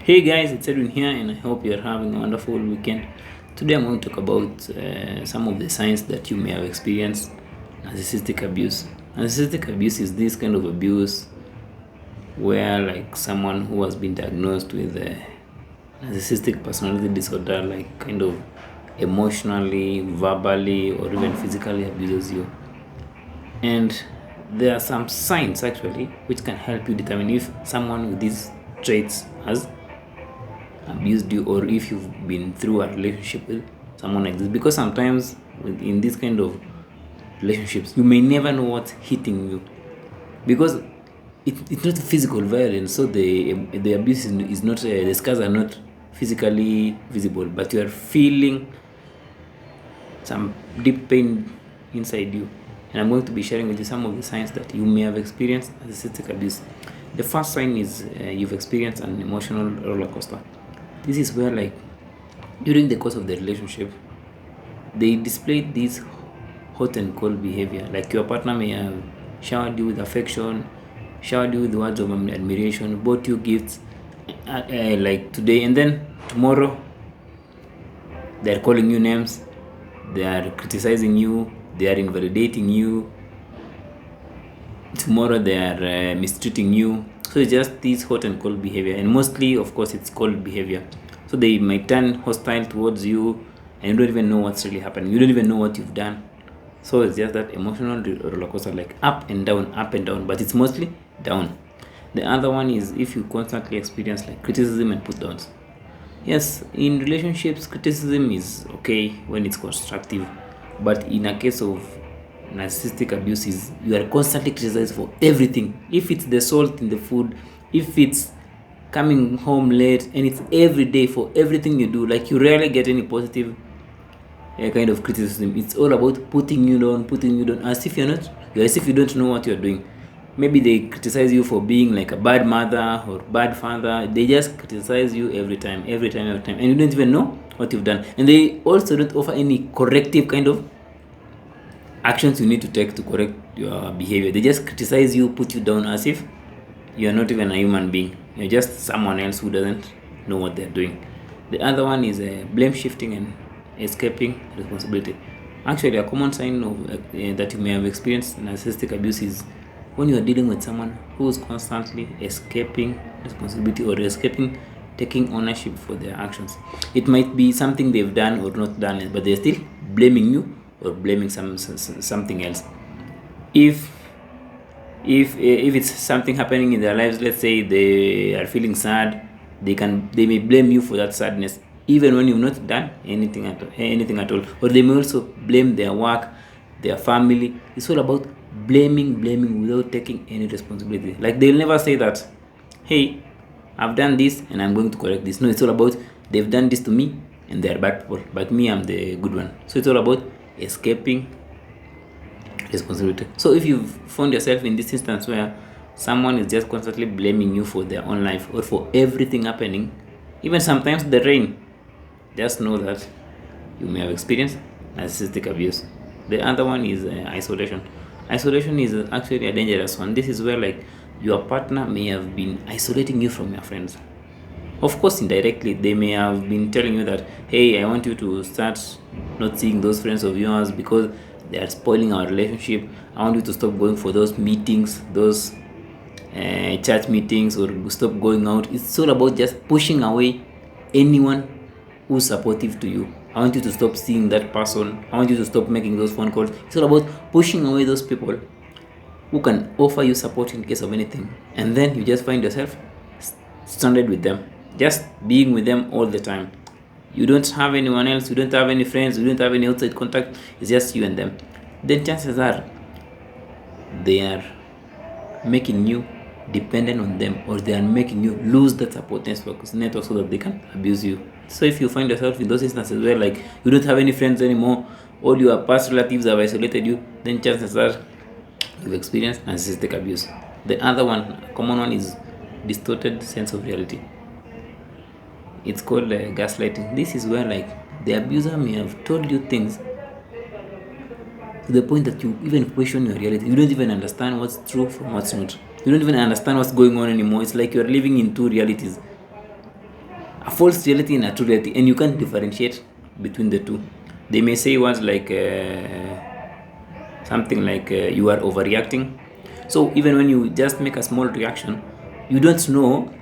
Hey guys, it's Edwin here, and I hope you're having a wonderful weekend. Today I'm going to talk about some of the signs that you may have experienced narcissistic abuse. Narcissistic abuse is this kind of abuse where, like, someone who has been diagnosed with a narcissistic personality disorder, like, kind of emotionally, verbally, or even physically abuses you. And there are some signs actually which can help you determine if someone with these traits has abused you, or if you've been through a relationship with someone like this, because sometimes in this kind of relationships you may never know what's hitting you, because it's not physical violence, so the abuse is not the scars are not physically visible, but you are feeling some deep pain inside you. And I'm going to be sharing with you some of the signs that you may have experienced narcissistic abuse. The first sign is you've experienced an emotional roller coaster. This is where, like, during the course of the relationship, they displayed this hot and cold behavior. Like, your partner may have showered you with affection, showered you with words of admiration, bought you gifts, like today, and then tomorrow they're calling you names, they are criticizing you, they are invalidating you. Tomorrow they are mistreating you. So it's just this hot and cold behavior, and mostly, of course, it's cold behavior. So they might turn hostile towards you, and you don't even know what's really happening. You don't even know what you've done. So it's just that emotional roller coaster, like up and down, but it's mostly down. The other one is if you constantly experience, like, criticism and put downs. Yes, in relationships, criticism is okay when it's constructive, but in a case of narcissistic abuse, is you are constantly criticized for everything. If it's the salt in the food, if it's coming home late, and it's every day for everything you do, like, you rarely get any positive kind of criticism. It's all about putting you down, as if as if you don't know what you're doing. Maybe they criticize you for being like a bad mother or bad father. They just criticize you every time, and you don't even know what you've done. And they also don't offer any corrective kind of actions you need to take to correct your behavior. They just criticize you, put you down, as if you're not even a human being. You're just someone else who doesn't know what they're doing. The other one is blame shifting and escaping responsibility. Actually, a common sign of that you may have experienced narcissistic abuse is when you are dealing with someone who is constantly escaping responsibility, or escaping taking ownership for their actions. It might be something they've done or not done, but they're still blaming you or blaming something else. If it's something happening in their lives, let's say they are feeling sad, they may blame you for that sadness, even when you've not done anything at all. Or they may also blame their work, their family. It's all about blaming without taking any responsibility. Like, they'll never say that, hey, I've done this and I'm going to correct this. No, it's all about they've done this to me and they're bad people, but me, I'm the good one. So it's all about escaping responsibility. So if you've found yourself in this instance where someone is just constantly blaming you for their own life or for everything happening, even sometimes the rain, just know that you may have experienced narcissistic abuse. The other one is isolation. Isolation is actually a dangerous one. This is where, like, your partner may have been isolating you from your friends. Of course, indirectly, they may have been telling you that, hey, I want you to start not seeing those friends of yours because they are spoiling our relationship. I want you to stop going for those meetings, those church meetings, or stop going out. It's all about just pushing away anyone who's supportive to you. I want you to stop seeing that person. I want you to stop making those phone calls. It's all about pushing away those people who can offer you support in case of anything. And then you just find yourself stranded with them, just being with them all the time. You don't have anyone else, you don't have any friends, you don't have any outside contact. It's just you and them. Then chances are they are making you dependent on them, or they are making you lose that support network so that they can abuse you. So if you find yourself in those instances where, like, you don't have any friends anymore, all your past relatives have isolated you, then chances are you've experienced narcissistic abuse. The other one, common one, is distorted sense of reality. It's called gaslighting. This is where, like, the abuser may have told you things to the point that you even question your reality. You don't even understand what's true from what's not. You don't even understand what's going on anymore. It's like you're living in two realities. a false reality and a true reality, and you can't differentiate between the two. They may say words like something like you are overreacting. So even when you just make a small reaction, you don't know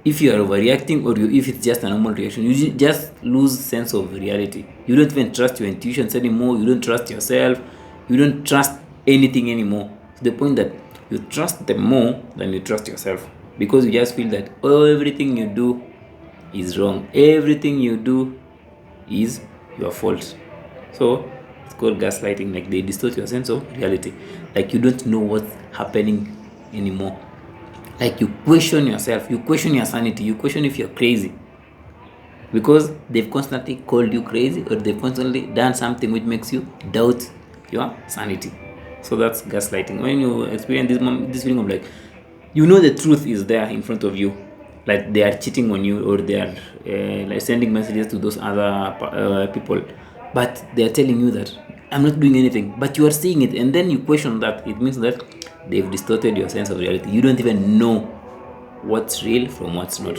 if you are overreacting or if it's just a normal reaction. You just lose sense of reality. You don't even trust your intuitions anymore. You don't trust yourself. You don't trust anything anymore, to the point that you trust them more than you trust yourself, because you just feel that, oh, everything you do is wrong, everything you do is your fault. So it's called gaslighting. Like, they distort your sense of reality. Like, you don't know what's happening anymore. Like, you question yourself, you question your sanity, you question if you're crazy, because they've constantly called you crazy, or they've constantly done something which makes you doubt your sanity. So that's gaslighting. When you experience this feeling of, like, you know the truth is there in front of you, like they are cheating on you, or they are like sending messages to those other people, but they are telling you that I'm not doing anything, but you are seeing it, and then you question that. It means that they've distorted your sense of reality. You don't even know what's real from what's not.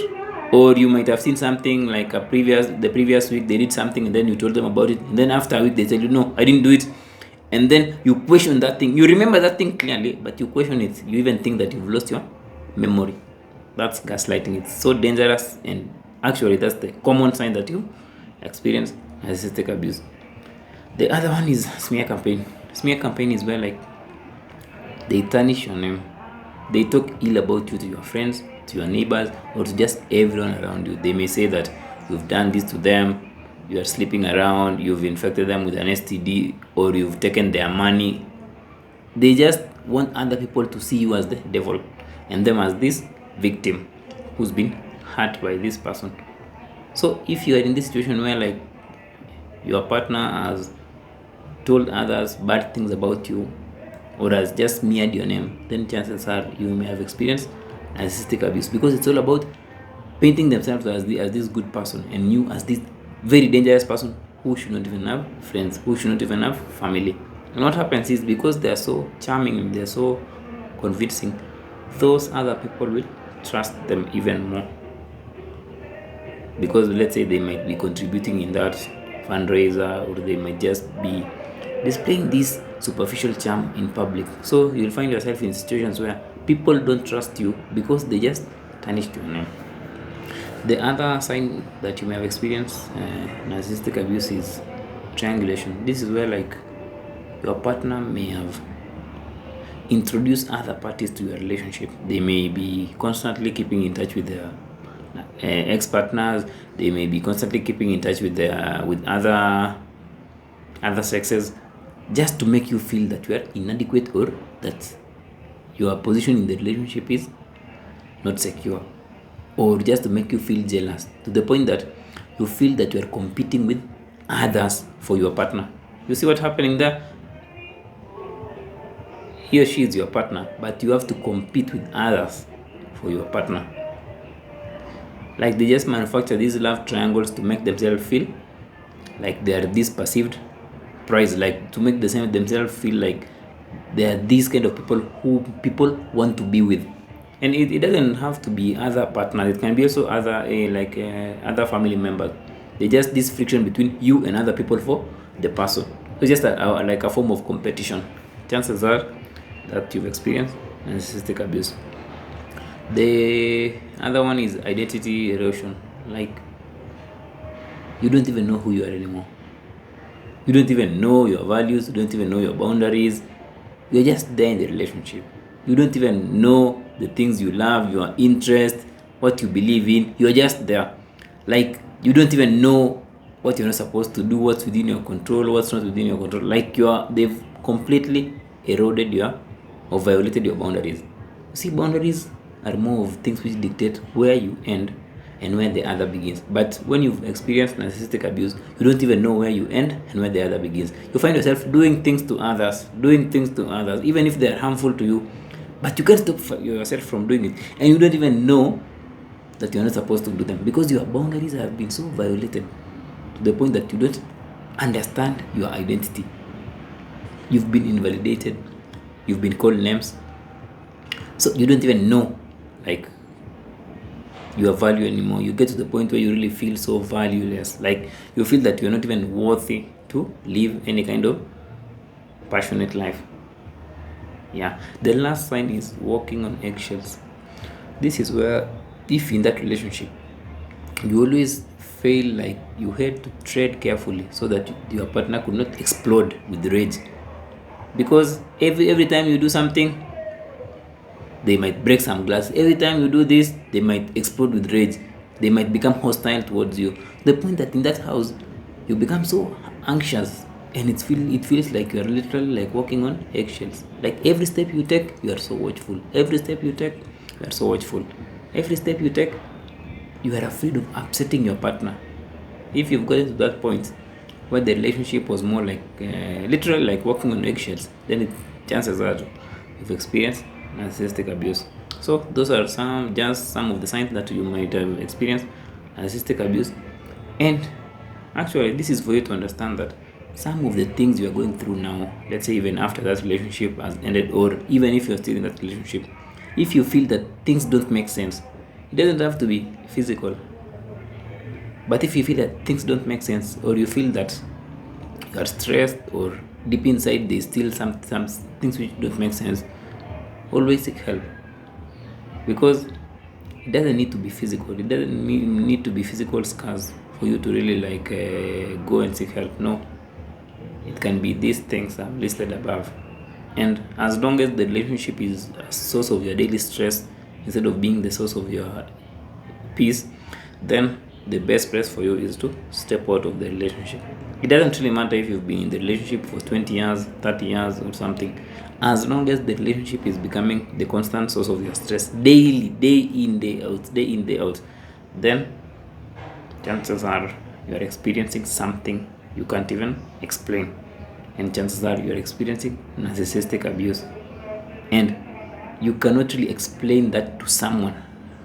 Or you might have seen something like the previous week they did something, and then you told them about it, and then after a week they tell you, no, I didn't do it. And then you question that thing. You remember that thing clearly, but you question it. You even think that you've lost your memory. That's gaslighting. It's so dangerous, and actually that's the common sign that you experience narcissistic abuse. The other one is smear campaign. Smear campaign is where, like, they tarnish your name. They talk ill about you to your friends, to your neighbors, or to just everyone around you. They may say that you've done this to them, you are sleeping around, you've infected them with an STD, or you've taken their money. They just want other people to see you as the devil, and them as this victim who's been hurt by this person. So if you are in this situation where, like, your partner has told others bad things about you, or has just smeared your name, then chances are you may have experienced narcissistic abuse, because it's all about painting themselves as this good person, and you as this very dangerous person who should not even have friends, who should not even have family. And what happens is, because they are so charming and they're so convincing, those other people will trust them even more, because let's say they might be contributing in that fundraiser, or they might just be displaying this superficial charm in public. So you'll find yourself in situations where people don't trust you because they just tarnished your name. The other sign that you may have experienced narcissistic abuse is triangulation. This is where, like, your partner may have introduced other parties to your relationship. They may be constantly keeping in touch with their ex-partners. They may be constantly keeping in touch with other sexes, just to make you feel that you are inadequate, or that your position in the relationship is not secure, or just to make you feel jealous, to the point that you feel that you are competing with others for your partner. You see what's happening there? He or she is your partner, but you have to compete with others for your partner. Like, they just manufacture these love triangles to make themselves feel like they are this perceived prize, like to make themselves feel like they are these kind of people who people want to be with. And it doesn't have to be other partners. It can be also other other family members. They just this friction between you and other people for the person. So it's just like a form of competition. Chances are that you've experienced narcissistic abuse. The other one is identity erosion. Like, you don't even know who you are anymore. You don't even know your values. You don't even know your boundaries. You're just there in the relationship. You don't even know the things you love, your interests, what you believe in. You're just there. Like, you don't even know what you're not supposed to do, what's within your control, what's not within your control. Like, they've completely eroded or violated your boundaries. See, boundaries are more of things which dictate where you end and where the other begins. But when you've experienced narcissistic abuse, you don't even know where you end and where the other begins. You find yourself doing things to others, even if they're harmful to you, but you can't stop yourself from doing it. And you don't even know that you're not supposed to do them, because your boundaries have been so violated to the point that you don't understand your identity. You've been invalidated. You've been called names. So you don't even know, like, your value anymore. You get to the point where you really feel so valueless, like you feel that you're not even worthy to live any kind of passionate life. Yeah, the last sign is walking on eggshells. This is where, if in that relationship you always feel like you had to tread carefully so that your partner could not explode with rage, because every time you do something, they might break some glass. Every time you do this, they might explode with rage. They might become hostile towards you. The point that in that house, you become so anxious, and it feels like you are literally like walking on eggshells. Like every step you take, you are so watchful. Every step you take, you are so watchful. Every step you take, you are afraid of upsetting your partner. If you've gotten to that point where the relationship was more like literally like walking on eggshells, then chances are you've experienced narcissistic abuse. So those are just some of the signs that you might have experienced narcissistic abuse. And actually, this is for you to understand that some of the things you are going through now, let's say even after that relationship has ended, or even if you're still in that relationship, if you feel that things don't make sense, it doesn't have to be physical. But if you feel that things don't make sense, or you feel that you are stressed, or deep inside there's still some things which don't make sense, always seek help. Because it doesn't need to be physical. It doesn't need to be physical scars for you to really like go and seek help. No, it can be these things I've listed above. And as long as the relationship is a source of your daily stress instead of being the source of your peace, then the best place for you is to step out of the relationship. It doesn't really matter if you've been in the relationship for 20 years, 30 years, or something. As long as the relationship is becoming the constant source of your stress daily, day in, day out, then chances are you are experiencing something you can't even explain. And chances are you are experiencing narcissistic abuse. And you cannot really explain that to someone,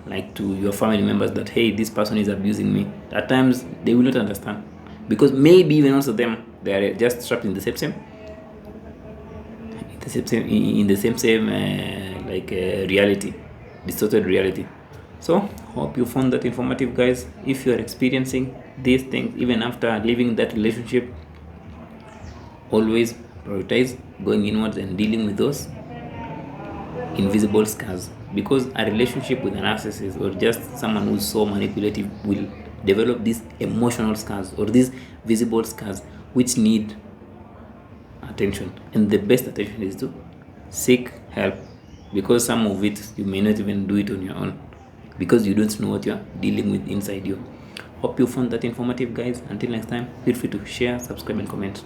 like to your family members, that hey, this person is abusing me. At times they will not understand, because maybe even also them, they are just trapped in the same reality, distorted reality. So hope you found that informative, guys. If you are experiencing these things even after leaving that relationship, always prioritize going inwards and dealing with those invisible scars, because a relationship with a narcissist or just someone who's so manipulative will develop these emotional scars or these visible scars which need attention. And the best attention is to seek help, because some of it you may not even do it on your own, because you don't know what you're dealing with inside you. Hope you found that informative, guys. Until next time, feel free to share, subscribe, and comment.